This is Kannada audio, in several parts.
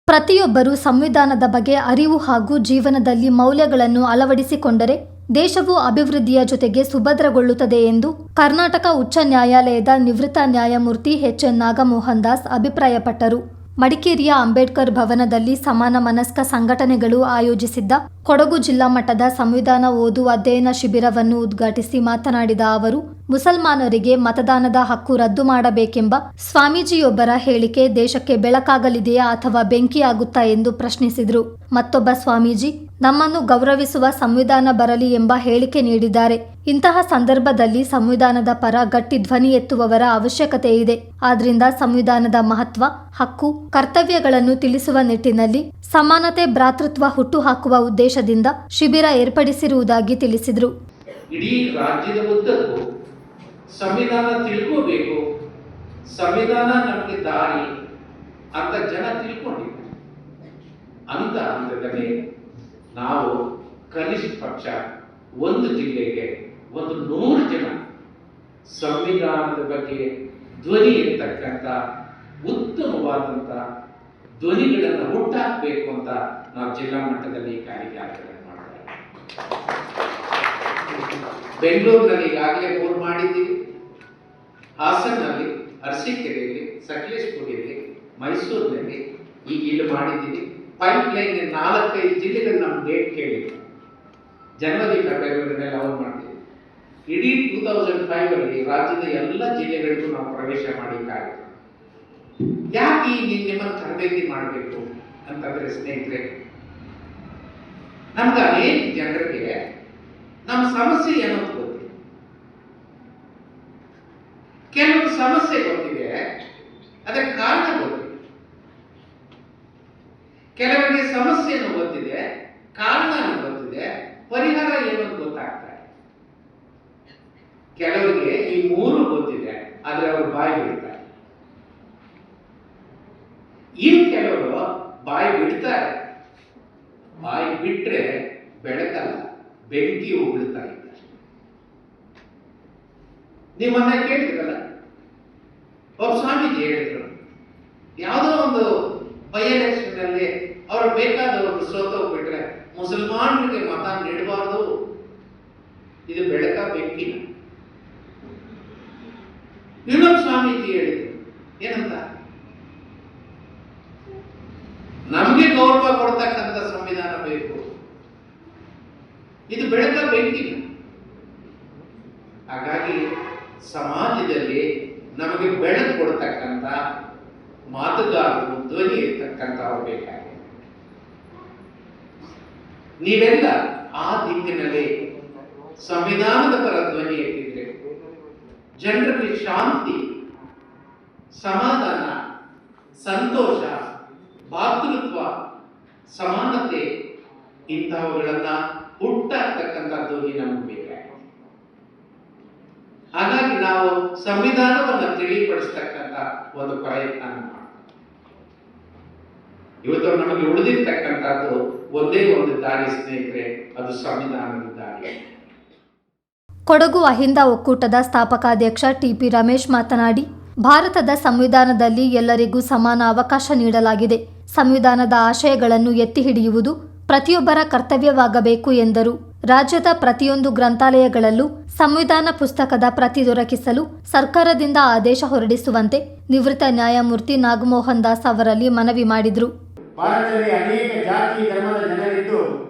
ಪ್ರತಿಯೊಬ್ಬರೂ ಸಂವಿಧಾನದ ಬಗ್ಗೆ ಅರಿವು ಹಾಗೂ ಜೀವನದಲ್ಲಿ ಮೌಲ್ಯಗಳನ್ನು ಅಳವಡಿಸಿಕೊಂಡರೆ ದೇಶವು ಅಭಿವೃದ್ಧಿಯ ಜೊತೆಗೆ ಸುಭದ್ರಗೊಳ್ಳುತ್ತದೆ ಎಂದು ಕರ್ನಾಟಕ ಉಚ್ಚ ನ್ಯಾಯಾಲಯದ ನಿವೃತ್ತ ನ್ಯಾಯಮೂರ್ತಿ ಎಚ್.ಎನ್. ನಾಗಮೋಹನ್ ದಾಸ್ ಅಭಿಪ್ರಾಯಪಟ್ಟರು. ಮಡಿಕೇರಿಯ ಅಂಬೇಡ್ಕರ್ ಭವನದಲ್ಲಿ ಸಮಾನ ಮನಸ್ಕ ಸಂಘಟನೆಗಳು ಆಯೋಜಿಸಿದ್ದ ಕೊಡಗು ಜಿಲ್ಲಾ ಮಟ್ಟದ ಸಂವಿಧಾನ ಓದು ಅಧ್ಯಯನ ಶಿಬಿರವನ್ನು ಉದ್ಘಾಟಿಸಿ ಮಾತನಾಡಿದ ಅವರು, ಮುಸಲ್ಮಾನರಿಗೆ ಮತದಾನದ ಹಕ್ಕು ರದ್ದು ಮಾಡಬೇಕೆಂಬ ಸ್ವಾಮೀಜಿಯೊಬ್ಬರ ಹೇಳಿಕೆ ದೇಶಕ್ಕೆ ಬೆಳಕಾಗಲಿದೆಯಾ ಅಥವಾ ಬೆಂಕಿಯಾಗುತ್ತಾ ಎಂದು ಪ್ರಶ್ನಿಸಿದರು. ಮತ್ತೊಬ್ಬ ಸ್ವಾಮೀಜಿ, ನಮ್ಮನ್ನು ಗೌರವಿಸುವ ಸಂವಿಧಾನ ಬರಲಿ ಎಂಬ ಹೇಳಿಕೆ ನೀಡಿದ್ದಾರೆ. ಇಂತಹ ಸಂದರ್ಭದಲ್ಲಿ ಸಂವಿಧಾನದ ಪರ ಗಟ್ಟಿ ಧ್ವನಿ ಎತ್ತುವವರ ಅವಶ್ಯಕತೆ ಇದೆ. ಆದ್ರಿಂದ ಸಂವಿಧಾನದ ಮಹತ್ವ, ಹಕ್ಕು, ಕರ್ತವ್ಯಗಳನ್ನು ತಿಳಿಸುವ ನಿಟ್ಟಿನಲ್ಲಿ ಸಮಾನತೆ, ಭ್ರಾತೃತ್ವ ಹುಟ್ಟುಹಾಕುವ ಉದ್ದೇಶದಿಂದ ಶಿಬಿರ ಏರ್ಪಡಿಸಿರುವುದಾಗಿ ತಿಳಿಸಿದರು. ಇಡೀ ರಾಜ್ಯದ ಉದ್ದಕ್ಕೂ ಸಂವಿಧಾನ ತಿಳ್ಕೋಬೇಕು, ಸಂವಿಧಾನ ನಮಗೆ ದಾರಿ ಅಂತ ಜನ ತಿಳ್ಕೊಂಡಿದ್ದಾರೆ. ಅಂತ ಹಂತದಲ್ಲಿ ನಾವು ಕನಿಷ್ಠ ಪಕ್ಷ ಒಂದು ಜಿಲ್ಲೆಗೆ 100 ಜನ ಸಂವಿಧಾನದ ಬಗ್ಗೆ ಧ್ವನಿ ಇರ್ತಕ್ಕಂಥ ಉತ್ತಮವಾದಂಥ ಧ್ವನಿಗಳನ್ನು ಹುಟ್ಟಾಕಬೇಕು ಅಂತ ನಾವು ಜಿಲ್ಲಾ ಮಟ್ಟದಲ್ಲಿ ಕಾರ್ಯಕ್ರಮ ಮಾಡ್ತೇವೆ. ಬೆಂಗಳೂರಿನಲ್ಲಿ ಈಗಾಗಲೇ 3 ಮಾಡಿದ್ದೀವಿ. ಹಾಸನಲ್ಲಿ, ಅರಸೀಕೆರೆಯಲ್ಲಿ, ಸಕಲೇಶಪುರಿಯಲ್ಲಿ, ಮೈಸೂರಿನಲ್ಲಿ ಈಗ ಇಲ್ಲಿ ಮಾಡಿದ್ದೀವಿ. ಪೈಪ್ ಲೈನ್ 4-5 ಜಿಲ್ಲೆಗಳು ನಮ್ಮ ಡೇಟ್ ಕೇಳಿದ್ವಿ. ಜನವರಿ ಫೆಬ್ರವರಿನಲ್ಲಿ ಅವ್ರು ಮಾಡ್ತೀವಿ. ಇಡೀ 2005 ಅಲ್ಲಿ ರಾಜ್ಯದ ಎಲ್ಲ ಜಿಲ್ಲೆಗಳಿಗೂ ನಾವು ಪ್ರವೇಶ ಮಾಡಿದ್ದಾರೆ. ಯಾಕೆ ನಿಮ್ಮನ್ನು ತರಬೇತಿ ಮಾಡಬೇಕು ಅಂತಂದ್ರೆ ಸ್ನೇಹಿತರೆ, ನಮ್ಗೆ ಅನೇಕ ಜನರಿಗೆ ನಮ್ಮ ಸಮಸ್ಯೆ ಏನೋ ಗೊತ್ತಿದೆ. ಕೆಲವು ಸಮಸ್ಯೆ ಗೊತ್ತಿದೆ, ಅದಕ್ಕೆ ಕಾರಣ ಗೊತ್ತಿದೆ. ಕೆಲವರಿಗೆ ಸಮಸ್ಯೆನೂ ಗೊತ್ತಿದೆ, ಕಾರಣನೂ ಗೊತ್ತಿದೆ, ಪರಿಹಾರ ಏನು ಗೊತ್ತಾಗ್ತಾ ಇದೆ. ಕೆಲವರಿಗೆ ಈ 3 ಗೊತ್ತಿದೆ, ಆದ್ರೆ ಅವರು ಬಾಯಿ ಬಿಡ್ತಾರೆ. ಇನ್ನು ಕೆಲವರು ಬಾಯಿ ಬಿಡ್ತಾರೆ, ಬಾಯಿ ಬಿಟ್ರೆ ಬೆಳಕಲ್ಲ, ಬೆಂಕಿ ಉಗುಳ್ತಾ ಇದ್ದಾರೆ. ನಿಮ್ಮನ್ನ ಕೇಳಿದ್ರಲ್ಲ, ಒಬ್ಬ ಸ್ವಾಮೀಜಿ ಹೇಳಿದ್ರು, ಯಾವುದೋ ಒಂದು ಬೈ ಎಲೆಕ್ಷನ್ ಅಲ್ಲಿ ಅವ್ರು ಬೇಕಾದವರು ಸೋತೋಗ್ಬಿಟ್ರೆ ಮುಸಲ್ಮಾನರಿಗೆ ಮತ ನೀಡಬಾರ್ದು. ಇದು ಬೆಳಕ ಬೆಂಕಿನ. ಇನ್ನೊಬ್ಬ ಸ್ವಾಮೀಜಿ ಹೇಳಿದ್ರು, ಏನಂತ, ನಮಗೆ ಗೌರವ ಕೊಡ್ತಕ್ಕಂಥ ಸಂವಿಧಾನ ಬೇಕು, ಇದು ಬೆಳಕ ಬೆಂಕಿನ. ಹಾಗಾಗಿ ಸಮಾಜದಲ್ಲಿ ನಮಗೆ ಬೆಳಕು ಕೊಡ್ತಕ್ಕಂಥ ಮಾತುಗಾರರು, ಧ್ವನಿ ಇರ್ತಕ್ಕಂಥವ್ರು ಬೇಕಾಗಿದೆ. ನೀವೆಲ್ಲ ಆ ದಿಕ್ಕಿನಲ್ಲಿ ಸಂವಿಧಾನದ ಪರ ಧ್ವನಿ ಎತ್ತಿದ್ರೆ ಜನರಲ್ಲಿ ಶಾಂತಿ, ಸಮಾಧಾನ, ಸಂತೋಷ, ಭಾತೃತ್ವ, ಸಮಾನತೆ ಇಂತಹವುಗಳನ್ನ ಹುಟ್ಟಾಕ್ತಕ್ಕಂಥ ಧ್ವನಿ ನಮಗೆ ಬೇಕಾಗಿದೆ. ಹಾಗಾಗಿ ನಾವು ಸಂವಿಧಾನವನ್ನು ತಿಳಿಪಡಿಸ್ತಕ್ಕಂಥ ಒಂದು ಪ್ರಯತ್ನ ಮಾಡ್ತೀವಿ. ಇವತ್ತು ನಮಗೆ ಉಳಿದಿರ್ತಕ್ಕಂಥದ್ದು ಒಂದೇ ಒಂದು ದಾರಿ ಸ್ನೇಹಿತರೆ, ಅದು ಸಂವಿಧಾನದ ದಾರಿ. ಕೊಡಗು ಅಹಿಂದ ಒಕ್ಕೂಟದ ಸ್ಥಾಪಕಾಧ್ಯಕ್ಷ ಟಿ.ಪಿ. ರಮೇಶ್ ಮಾತನಾಡಿ, ಭಾರತದ ಸಂವಿಧಾನದಲ್ಲಿ ಎಲ್ಲರಿಗೂ ಸಮಾನ ಅವಕಾಶ ನೀಡಲಾಗಿದೆ. ಸಂವಿಧಾನದ ಆಶಯಗಳನ್ನು ಎತ್ತಿ ಹಿಡಿಯುವುದು ಪ್ರತಿಯೊಬ್ಬರ ಕರ್ತವ್ಯವಾಗಬೇಕು ಎಂದರು. ರಾಜ್ಯದ ಪ್ರತಿಯೊಂದು ಗ್ರಂಥಾಲಯಗಳಲ್ಲೂ ಸಂವಿಧಾನ ಪುಸ್ತಕದ ಪ್ರತಿ ದೊರಕಿಸಲು ಸರ್ಕಾರದಿಂದ ಆದೇಶ ಹೊರಡಿಸುವಂತೆ ನಿವೃತ್ತ ನ್ಯಾಯಮೂರ್ತಿ ನಾಗಮೋಹನ್ ದಾಸ್ ಅವರಲ್ಲಿ ಮನವಿ ಮಾಡಿದರು. ಭಾರತದಲ್ಲಿ ಅನೇಕ ಜಾತಿ ಧರ್ಮದ ಜನರಿದ್ದು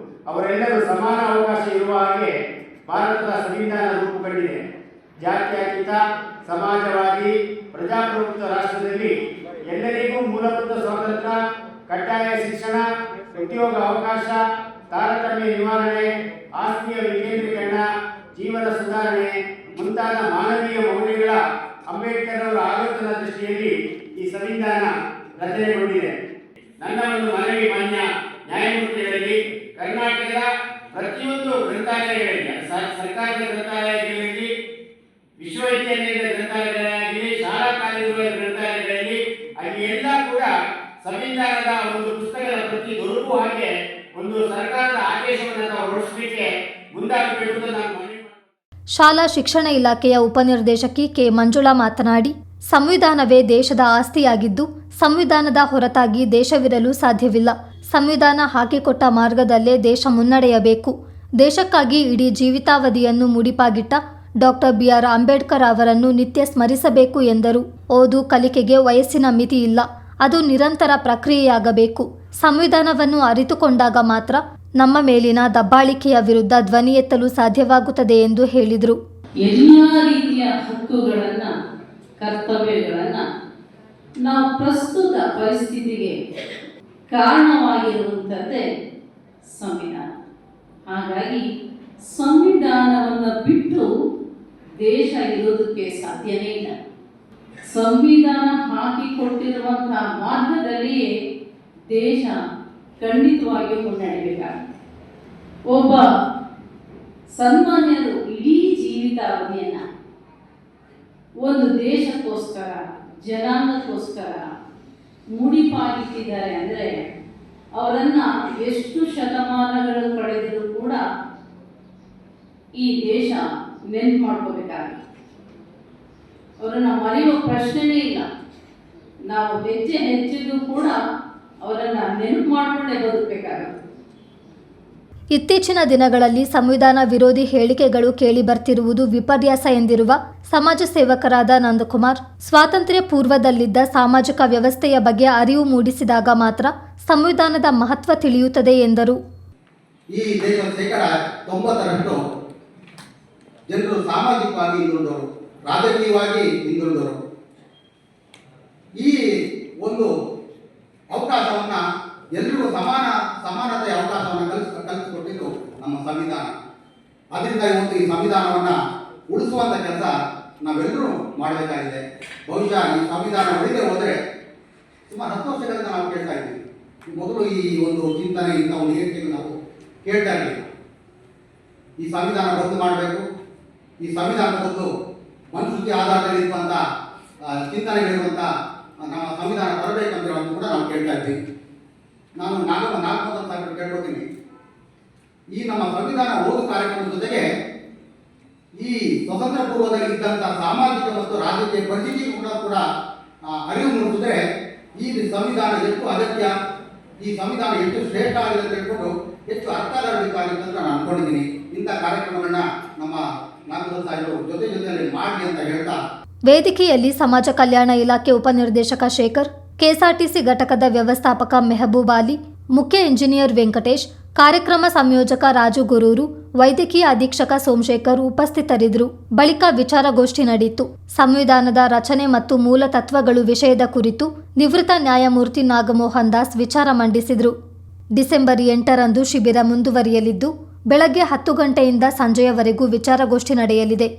ಅವರೆಲ್ಲರೂ ಸಮಾನ ಅವಕಾಶ ಇರುವ ಹಾಗೆ ಭಾರತದ ಸಂವಿಧಾನ ರೂಪುಗೊಂಡಿದೆ. ಜಾತ್ಯತೀತ, ಸಮಾಜವಾದಿ, ಪ್ರಜಾಪ್ರಭುತ್ವ ರಾಷ್ಟ್ರದಲ್ಲಿ ಎಲ್ಲರಿಗೂ ಮೂಲಭೂತ ಸ್ವಾತಂತ್ರ್ಯ, ಕಡ್ಡಾಯ ಶಿಕ್ಷಣ, ಉದ್ಯೋಗ ಅವಕಾಶ, ತಾರತಮ್ಯ ನಿವಾರಣೆ, ಆಸ್ತಿಯ ವಿಕೇಂದ್ರೀಕರಣ, ಜೀವನ ಸುಧಾರಣೆ ಮುಂತಾದ ಮಾನವೀಯ ಮೌಲ್ಯಗಳ ಅಂಬೇಡ್ಕರ್ ಅವರ ಆಲೋಚನಾ ದೃಷ್ಟಿಯಲ್ಲಿ ಈ ಸಂವಿಧಾನ ರಚನೆಗೊಂಡಿದೆ. ನನ್ನ ಒಂದು ಮನವಿ ಮಾನ್ಯ ನ್ಯಾಯಮೂರ್ತಿಗಳಲ್ಲಿ, ಕರ್ನಾಟಕದ ಪ್ರತಿಯೊಂದು ಗ್ರಂಥಾಲಯಗಳಲ್ಲಿ, ಸರ್ಕಾರದ ಗ್ರಂಥಾಲಯಗಳಲ್ಲಿ, ವಿಶ್ವವಿದ್ಯಾಲಯದ ಗ್ರಂಥಾಲಯಗಳಲ್ಲಿ, ಶಾಲಾ ಕಾಲೇಜುಗಳ ಗ್ರಂಥಾಲಯಗಳಲ್ಲಿ ಅಲ್ಲಿ ಎಲ್ಲ ಕೂಡ ಸಂವಿಧಾನದ ಒಂದು ಪುಸ್ತಕದ ಪ್ರತಿ ದೊರಕುವ ಹಾಗೆ ಒಂದು ಸರ್ಕಾರದ ಆದೇಶವನ್ನು ಹೊರಡಿಸಲಿಕ್ಕೆ ಮುಂದಾಗಬೇಕು ಅಂತ ನಾನು ಮನವಿ. ಶಾಲಾ ಶಿಕ್ಷಣ ಇಲಾಖೆಯ ಉಪನಿರ್ದೇಶಕಿ ಕೆ. ಮಂಜುಳಾ ಮಾತನಾಡಿ, ಸಂವಿಧಾನವೇ ದೇಶದ ಆಸ್ತಿಯಾಗಿದ್ದು ಸಂವಿಧಾನದ ಹೊರತಾಗಿ ದೇಶವಿರಲು ಸಾಧ್ಯವಿಲ್ಲ. ಸಂವಿಧಾನ ಹಾಕಿಕೊಟ್ಟ ಮಾರ್ಗದಲ್ಲೇ ದೇಶ ಮುನ್ನಡೆಯಬೇಕು. ದೇಶಕ್ಕಾಗಿ ಇಡೀ ಜೀವಿತಾವಧಿಯನ್ನು ಮುಡಿಪಾಗಿಟ್ಟ ಡಾಕ್ಟರ್ BR ಅಂಬೇಡ್ಕರ್ ಅವರನ್ನು ನಿತ್ಯ ಸ್ಮರಿಸಬೇಕು ಎಂದರು. ಓದು ಕಲಿಕೆಗೆ ವಯಸ್ಸಿನ ಮಿತಿ ಇಲ್ಲ. ಅದು ನಿರಂತರ ಪ್ರಕ್ರಿಯೆಯಾಗಬೇಕು. ಸಂವಿಧಾನವನ್ನು ಅರಿತುಕೊಂಡಾಗ ಮಾತ್ರ ನಮ್ಮ ಮೇಲಿನ ದಬ್ಬಾಳಿಕೆಯ ವಿರುದ್ಧ ಧ್ವನಿ ಎತ್ತಲು ಸಾಧ್ಯವಾಗುತ್ತದೆ ಎಂದು ಹೇಳಿದರು. ಎಲ್ಲ ರೀತಿಯ ಹಕ್ಕುಗಳನ್ನು, ಕರ್ತವ್ಯಗಳನ್ನು ನಾವು ಪ್ರಸ್ತುತ ಪರಿಸ್ಥಿತಿಗೆ ಕಾರಣವಾಗಿರುವಂಥದ್ದೇ ಸಂವಿಧಾನ. ಹಾಗಾಗಿ ಸಂವಿಧಾನವನ್ನು ಬಿಟ್ಟು ದೇಶ ಇರೋದಕ್ಕೆ ಸಾಧ್ಯನೇ ಇಲ್ಲ. ಸಂವಿಧಾನ ಹಾಕಿಕೊಟ್ಟಿರುವಂತಹ ಮಾರ್ಗದಲ್ಲಿಯೇ ದೇಶ ಖಂಡಿತವಾಗಿಯೂ ಮುನ್ನಡೆಯಬೇಕಾಗುತ್ತೆ. ಒಬ್ಬ ಸನ್ಮಾನ್ಯರು ಇಡೀ ಜೀವಿತಾವಧಿಯನ್ನು ಒಂದು ದೇಶಕ್ಕೋಸ್ಕರ, ಜನಾಂಗಕ್ಕೋಸ್ಕರ ಮುಡಿಪಾಗಿಟ್ಟಿದ್ದಾರೆ ಅಂದರೆ ಅವರನ್ನು ಎಷ್ಟು ಶತಮಾನಗಳು ಕಳೆದರೂ ಕೂಡ ಈ ದೇಶ ನೆನ್ಪು ಮಾಡ್ಕೋಬೇಕಾಗುತ್ತೆ. ಅವರನ್ನು ಮರೆಯುವ ಪ್ರಶ್ನೆನೇ ಇಲ್ಲ. ನಾವು ಹೆಜ್ಜೆಗೂ ಕೂಡ ಅವರನ್ನು ನೆನಪು ಮಾಡಿಕೊಂಡೇ ಬದುಕಬೇಕಾಗುತ್ತೆ. ಇತ್ತೀಚಿನ ದಿನಗಳಲ್ಲಿ ಸಂವಿಧಾನ ವಿರೋಧಿ ಹೇಳಿಕೆಗಳು ಕೇಳಿಬರ್ತಿರುವುದು ವಿಪರ್ಯಾಸ ಎಂದಿರುವ ಸಮಾಜ ಸೇವಕರಾದ ನಂದಕುಮಾರ್, ಸ್ವಾತಂತ್ರ್ಯ ಪೂರ್ವದಲ್ಲಿದ್ದ ಸಾಮಾಜಿಕ ವ್ಯವಸ್ಥೆಯ ಬಗ್ಗೆ ಅರಿವು ಮೂಡಿಸಿದಾಗ ಮಾತ್ರ ಸಂವಿಧಾನದ ಮಹತ್ವ ತಿಳಿಯುತ್ತದೆ ಎಂದರು. ಈ ದೇಶದ ಶೇಕಡ 90% ಜನರು ಸಾಮಾಜಿಕವಾಗಿ ಹಿಂದುಳಿದವರು, ರಾಜಕೀಯವಾಗಿ ಹಿಂದುಳಿದವರು. ಈ ಒಂದು ಅವಕಾಶವನ್ನು ಎಲ್ಲರಿಗೂ ಸಮಾನತೆಯ ಅವಕಾಶವನ್ನು ಕಲ್ಪಿಸಿಕೊಟ್ಟಿದ್ದು ನಮ್ಮ ಸಂವಿಧಾನ. ಅದರಿಂದ ಇವತ್ತು ಈ ಸಂವಿಧಾನವನ್ನು ಉಳಿಸುವಂಥ ಕೆಲಸ ನಾವೆಲ್ಲರೂ ಮಾಡಬೇಕಾಗಿದೆ. ಬಹುಶಃ ಈ ಸಂವಿಧಾನ ಉಳಿದೇ ಹೋದರೆ ಸುಮಾರು 10 ವರ್ಷಗಳಿಂದ ನಾವು ಕೇಳ್ತಾ ಇದ್ದೀವಿ. ಮೊದಲು ಈ ಒಂದು ಚಿಂತನೆ, ಇಂಥ ಒಂದು ಹೇಳಿಕೆಯನ್ನು ನಾವು ಕೇಳ್ತಾ ಇರಲಿಲ್ಲ. ಈ ಸಂವಿಧಾನ ರದ್ದು ಮಾಡಬೇಕು, ಈ ಸಂವಿಧಾನ ಬಂದು ಮನುಸ್ಮೃತಿ ಆಧಾರದಲ್ಲಿ ಇರುವಂಥ ಚಿಂತನೆಗಳಿರುವಂಥ ನಮ್ಮ ಸಂವಿಧಾನ ಬರಬೇಕಂತ ಕೂಡ ನಾವು ಕೇಳ್ತಾ ಇದ್ದೀವಿ. ನಾನು 4 ಸಾವಿರ ಕೇಳ್ಕೊತೀನಿ. ಈ ನಮ್ಮ ಸಂವಿಧಾನ ಓದು ಕಾರ್ಯಕ್ರಮದ ಜೊತೆಗೆ ಈ ಸ್ವತಂತ್ರ ಪೂರ್ವದಲ್ಲಿ ಇದ್ದಂಥ ಸಾಮಾಜಿಕ ಮತ್ತು ರಾಜಕೀಯ ಪರಿಸ್ಥಿತಿ ಕೂಡ ಅರಿವು ಮೂಡಿಸಿದ್ರೆ ಈ ಸಂವಿಧಾನ ಎಷ್ಟು ಅಗತ್ಯ, ಈ ಸಂವಿಧಾನ ಎಷ್ಟು ಶ್ರೇಷ್ಠ ಆಗಿದೆ ಅಂತ ಹೇಳ್ಕೊಂಡು ಹೆಚ್ಚು ಅರ್ಥ ಆಗಬೇಕಾಗಿತ್ತು ಅಂತ ನಾನು ಅನ್ಕೊಂಡಿದ್ದೀನಿ. ಇಂಥ ಕಾರ್ಯಕ್ರಮಗಳನ್ನ ನಮ್ಮ 4 ಸಾವಿರ ಜೊತೆಯಲ್ಲಿ ಮಾಡಲಿ ಅಂತ ಹೇಳ್ತಾ, ವೇದಿಕೆಯಲ್ಲಿ ಸಮಾಜ ಕಲ್ಯಾಣ ಇಲಾಖೆ ಉಪನಿರ್ದೇಶಕ ಶೇಖರ್, ಕೆಎಸ್ಆರ್ಟಿಸಿ ಘಟಕದ ವ್ಯವಸ್ಥಾಪಕ ಮೆಹಬೂಬ್ ಅಲಿ, ಮುಖ್ಯ ಇಂಜಿನಿಯರ್ ವೆಂಕಟೇಶ್, ಕಾರ್ಯಕ್ರಮ ಸಂಯೋಜಕ ರಾಜು ಗುರೂರು, ವೈದ್ಯಕೀಯ ಅಧೀಕ್ಷಕ ಸೋಮಶೇಖರ್ ಉಪಸ್ಥಿತರಿದ್ದರು. ಬಳಿಕ ವಿಚಾರಗೋಷ್ಠಿ ನಡೆಯಿತು. ಸಂವಿಧಾನದ ರಚನೆ ಮತ್ತು ಮೂಲ ತತ್ವಗಳು ವಿಷಯದ ಕುರಿತು ನಿವೃತ್ತ ನ್ಯಾಯಮೂರ್ತಿ ನಾಗಮೋಹನ್ ದಾಸ್ ವಿಚಾರ ಮಂಡಿಸಿದರು. ಡಿಸೆಂಬರ್ 8ರಂದು ಶಿಬಿರ ಮುಂದುವರಿಯಲಿದ್ದು ಬೆಳಗ್ಗೆ 10 ಗಂಟೆಯಿಂದ ಸಂಜೆಯವರೆಗೂ ವಿಚಾರಗೋಷ್ಠಿ ನಡೆಯಲಿದೆ.